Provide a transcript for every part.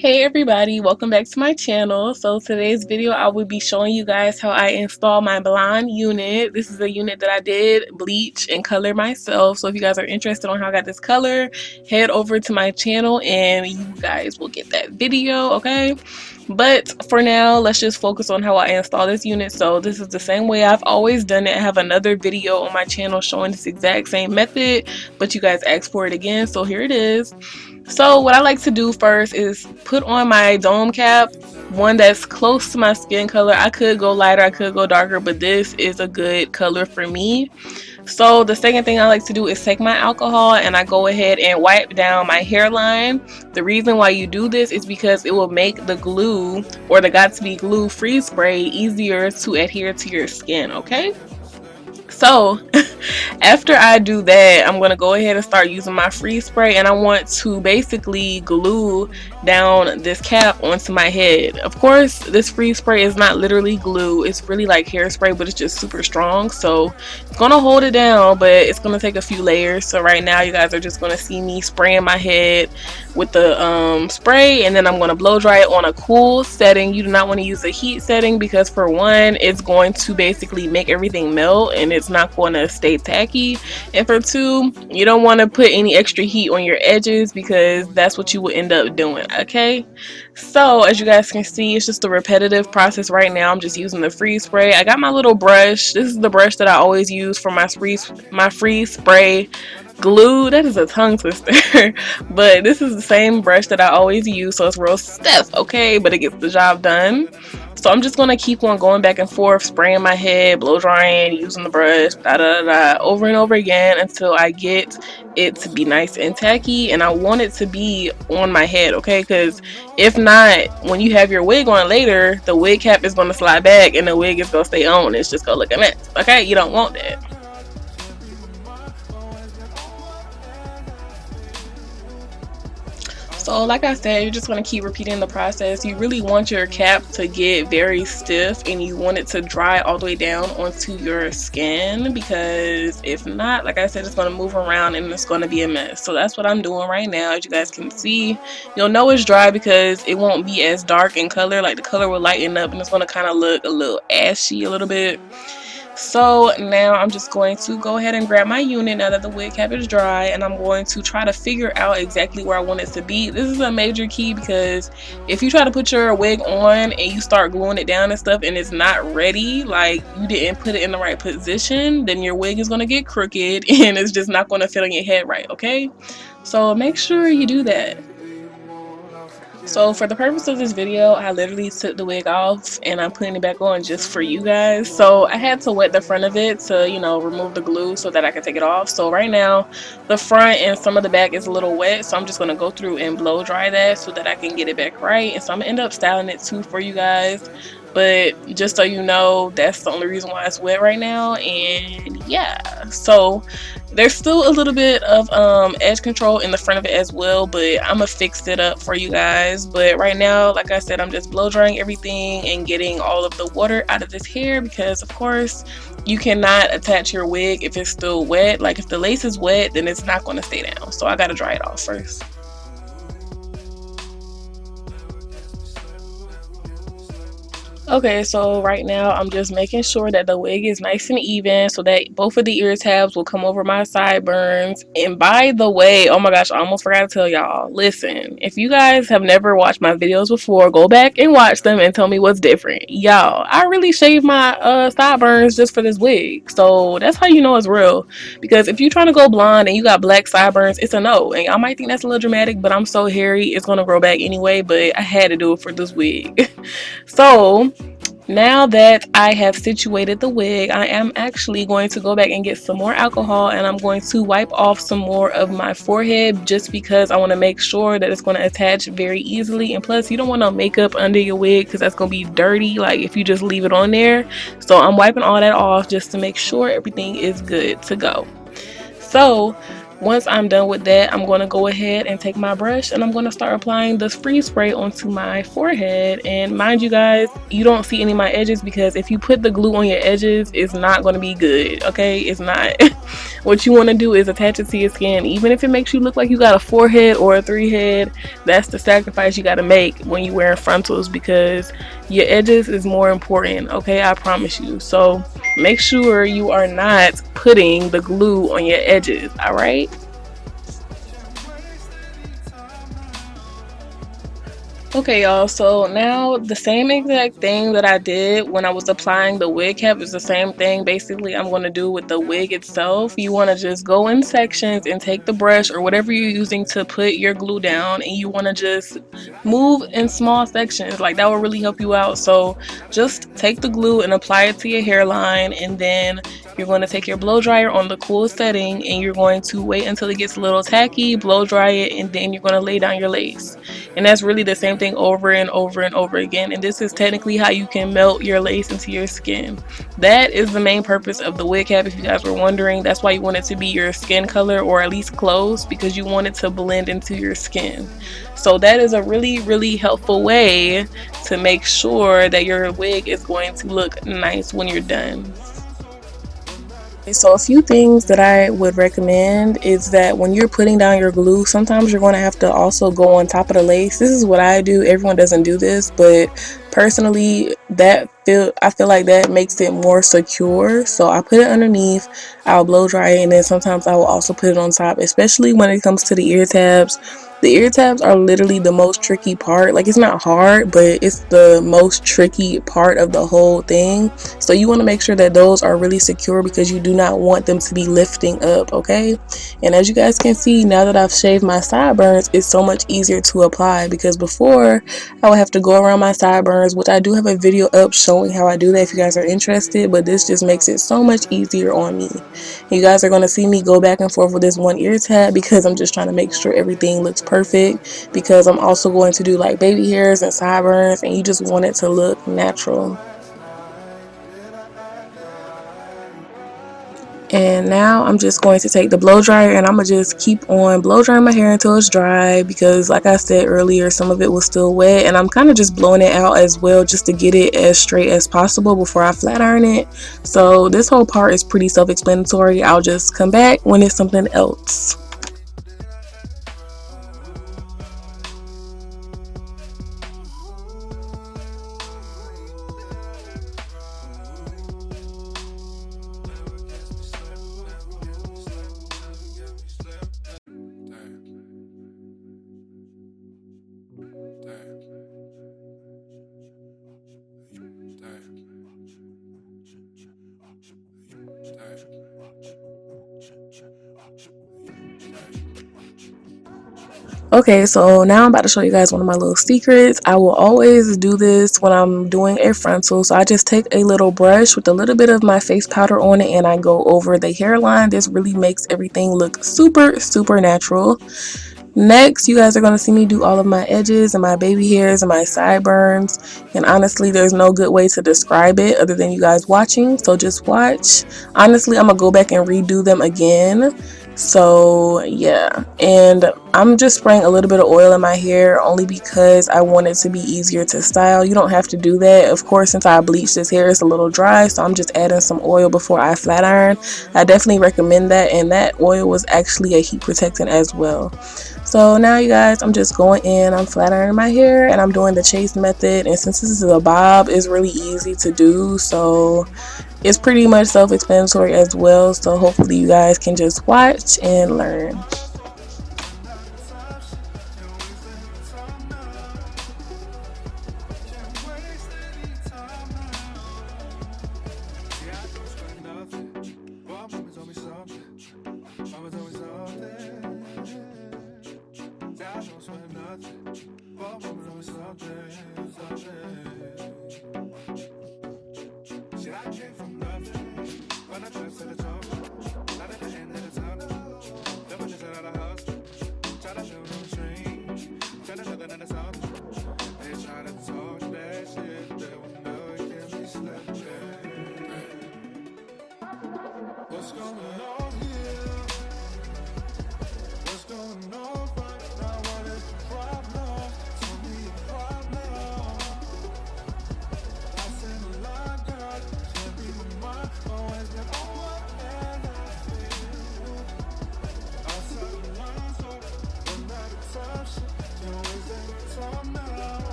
Hey everybody, welcome back to my channel. So today's video I will be showing you guys how I install my blonde unit. This is a unit that I did bleach and color myself. So if you guys are interested on how I got this color, head over to my channel and you guys will get that video, okay? But for now, let's just focus on how I install this unit. So this is the same way I've always done it. I have another video on my channel showing this exact same method, but you guys asked for it again, so here it is. So what I like to do first is put on my dome cap, one that's close to my skin color. I could go lighter, I could go darker, but this is a good color for me. So the second thing I like to do is take my alcohol and I go ahead and wipe down my hairline. The reason why you do this is because it will make the glue or the GOT2B glue freeze spray easier to adhere to your skin, okay? So after I do that, I'm going to go ahead and start using my freeze spray, and I want to basically glue down this cap onto my head. Of course, this freeze spray is not literally glue, it's really like hairspray, but it's just super strong, so it's going to hold it down, but it's going to take a few layers. So right now you guys are just going to see me spraying my head with the spray, and then I'm going to blow dry it on a cool setting. You do not want to use a heat setting because for one, it's going to basically make everything melt and it's not going to stay tacky, and for two, you don't want to put any extra heat on your edges because that's what you will end up doing, okay? So as you guys can see, it's just a repetitive process. Right now I'm just using the freeze spray. I got my little brush. This is the brush that I always use for my freeze spray glue. That is a tongue twister. But this is the same brush that I always use, so it's real stiff, okay, but it gets the job done. So I'm just going to keep on going back and forth, spraying my head, blow drying, using the brush, over and over again until I get it to be nice and tacky, and I want it to be on my head, okay? Because if not, when you have your wig on later, the wig cap is going to slide back and the wig is going to stay on. It's just going to look a mess, okay? You don't want that. So like I said, you're just going to keep repeating the process. You really want your cap to get very stiff and you want it to dry all the way down onto your skin, because if not, like I said, it's going to move around and it's going to be a mess. So that's what I'm doing right now. As you guys can see, you'll know it's dry because it won't be as dark in color. Like the color will lighten up and it's going to kind of look a little ashy a little bit. So now I'm just going to go ahead and grab my unit now that the wig cap is dry, and I'm going to try to figure out exactly where I want it to be. This is a major key because if you try to put your wig on and you start gluing it down and stuff and it's not ready, like you didn't put it in the right position, then your wig is going to get crooked and it's just not going to fit on your head right, okay? So make sure you do that. So for the purpose of this video, I literally took the wig off and I'm putting it back on just for you guys. So I had to wet the front of it to, you know, remove the glue so that I could take it off. So right now the front and some of the back is a little wet, so I'm just going to go through and blow dry that so that I can get it back right. And so I'm going to end up styling it too for you guys. But just so you know, that's the only reason why it's wet right now. And yeah, so there's still a little bit of edge control in the front of it as well, but I'm gonna fix it up for you guys. But right now, like I said, I'm just blow drying everything and getting all of the water out of this hair, because of course you cannot attach your wig if it's still wet. Like if the lace is wet, then it's not going to stay down, so I gotta dry it off first. Okay, so right now I'm just making sure that the wig is nice and even so that both of the ear tabs will come over my sideburns. And by the way, oh my gosh, I almost forgot to tell y'all, listen, if you guys have never watched my videos before, go back and watch them and tell me what's different. Y'all, I really shaved my sideburns just for this wig, so that's how you know it's real. Because if you're trying to go blonde and you got black sideburns, it's a no. And y'all might think that's a little dramatic, but I'm so hairy, it's gonna grow back anyway, but I had to do it for this wig. So now that I have situated the wig, I am actually going to go back and get some more alcohol, and I'm going to wipe off some more of my forehead just because I want to make sure that it's going to attach very easily. And plus, you don't want no makeup under your wig because that's going to be dirty, like if you just leave it on there. So I'm wiping all that off just to make sure everything is good to go. So Once I'm done with that, I'm going to go ahead and take my brush and I'm going to start applying this freeze spray onto my forehead. And mind you guys, you don't see any of my edges because if you put the glue on your edges, it's not going to be good, okay? It's not. What you want to do is attach it to your skin. Even if it makes you look like you got a 4-head or a 3-head, that's the sacrifice you got to make when you're wearing frontals, because your edges is more important, okay? I promise you. So make sure you are not putting the glue on your edges, all right? Okay, y'all, so now the same exact thing that I did when I was applying the wig cap is the same thing basically I'm going to do with the wig itself. You want to just go in sections and take the brush or whatever you're using to put your glue down, and you want to just move in small sections. Like, that will really help you out. So just take the glue and apply it to your hairline, and then you're going to take your blow dryer on the cool setting and you're going to wait until it gets a little tacky, blow dry it, and then you're going to lay down your lace. And that's really the same thing over and over and over again. And this is technically how you can melt your lace into your skin. That is the main purpose of the wig cap, if you guys were wondering. That's why you want it to be your skin color, or at least close, because you want it to blend into your skin. So that is a really helpful way to make sure that your wig is going to look nice when you're done. So a few things that I would recommend is that when you're putting down your glue, sometimes you're going to have to also go on top of the lace. This is what I do. Everyone doesn't do this, but personally, I feel like that makes it more secure. So I put it underneath, I'll blow dry it, and then sometimes I will also put it on top, especially when it comes to the ear tabs. The ear tabs are literally the most tricky part. Like, it's not hard, but it's the most tricky part of the whole thing. So you want to make sure that those are really secure, because you do not want them to be lifting up, okay? And as you guys can see, now that I've shaved my sideburns, it's so much easier to apply, because before I would have to go around my sideburns, which I do have a video up showing how I do that if you guys are interested, but this just makes it so much easier on me. You guys are going to see me go back and forth with this one ear tab because I'm just trying to make sure everything looks perfect, because I'm also going to do like baby hairs and sideburns, and you just want it to look natural. And now I'm just going to take the blow dryer and I'm gonna just keep on blow drying my hair until it's dry, because like I said earlier, some of it was still wet, and I'm kind of just blowing it out as well just to get it as straight as possible before I flat iron it. So this whole part is pretty self-explanatory. I'll just come back when it's something else. Okay, so now I'm about to show you guys one of my little secrets. I will always do this when I'm doing a frontal. So I just take a little brush with a little bit of my face powder on it and I go over the hairline. This really makes everything look super natural. Next, you guys are going to see me do all of my edges and my baby hairs and my sideburns, and honestly there's no good way to describe it other than you guys watching, so just watch. Honestly, I'm gonna go back and redo them again. So yeah, and I'm just spraying a little bit of oil in my hair only because I want it to be easier to style. You don't have to do that, of course. Since I bleached this hair, it's a little dry, so I'm just adding some oil before I flat iron. I definitely recommend that, and that oil was actually a heat protectant as well. So now you guys, I'm just going in, I'm flat ironing my hair and I'm doing the chase method, and since this is a bob, it's really easy to do, so it's pretty much self-explanatory as well. So hopefully you guys can just watch and learn.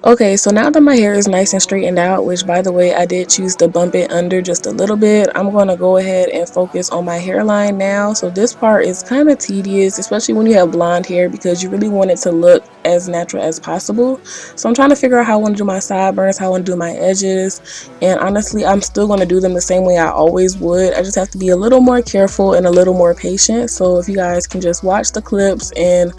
Okay, so now that my hair is nice and straightened out, which by the way, I did choose to bump it under just a little bit, I'm going to go ahead and focus on my hairline now. So this part is kind of tedious, especially when you have blonde hair, because you really want it to look as natural as possible. So I'm trying to figure out how I want to do my sideburns, how I want to do my edges, and honestly, I'm still going to do them the same way I always would. I just have to be a little more careful and a little more patient. So if you guys can just watch the clips and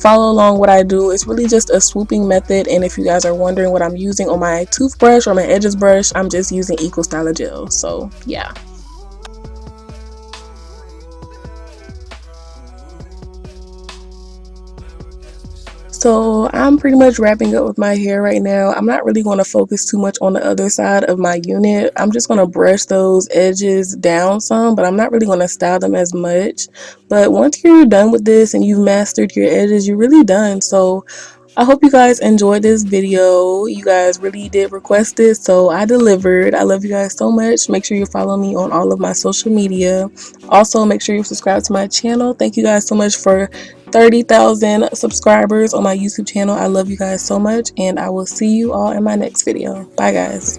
follow along what I do, it's really just a swooping method. And if you guys are wondering what I'm using on my toothbrush or my edges brush, I'm just using Ecostyler gel. So yeah. So I'm pretty much wrapping up with my hair right now. I'm not really going to focus too much on the other side of my unit. I'm just going to brush those edges down some, but I'm not really going to style them as much. But once you're done with this and you've mastered your edges, you're really done. So I hope you guys enjoyed this video. You guys really did request this, so I delivered. I love you guys so much. Make sure you follow me on all of my social media. Also, make sure you subscribe to my channel. Thank you guys so much for 30,000 subscribers on my YouTube channel. I love you guys so much, and I will see you all in my next video. Bye, guys.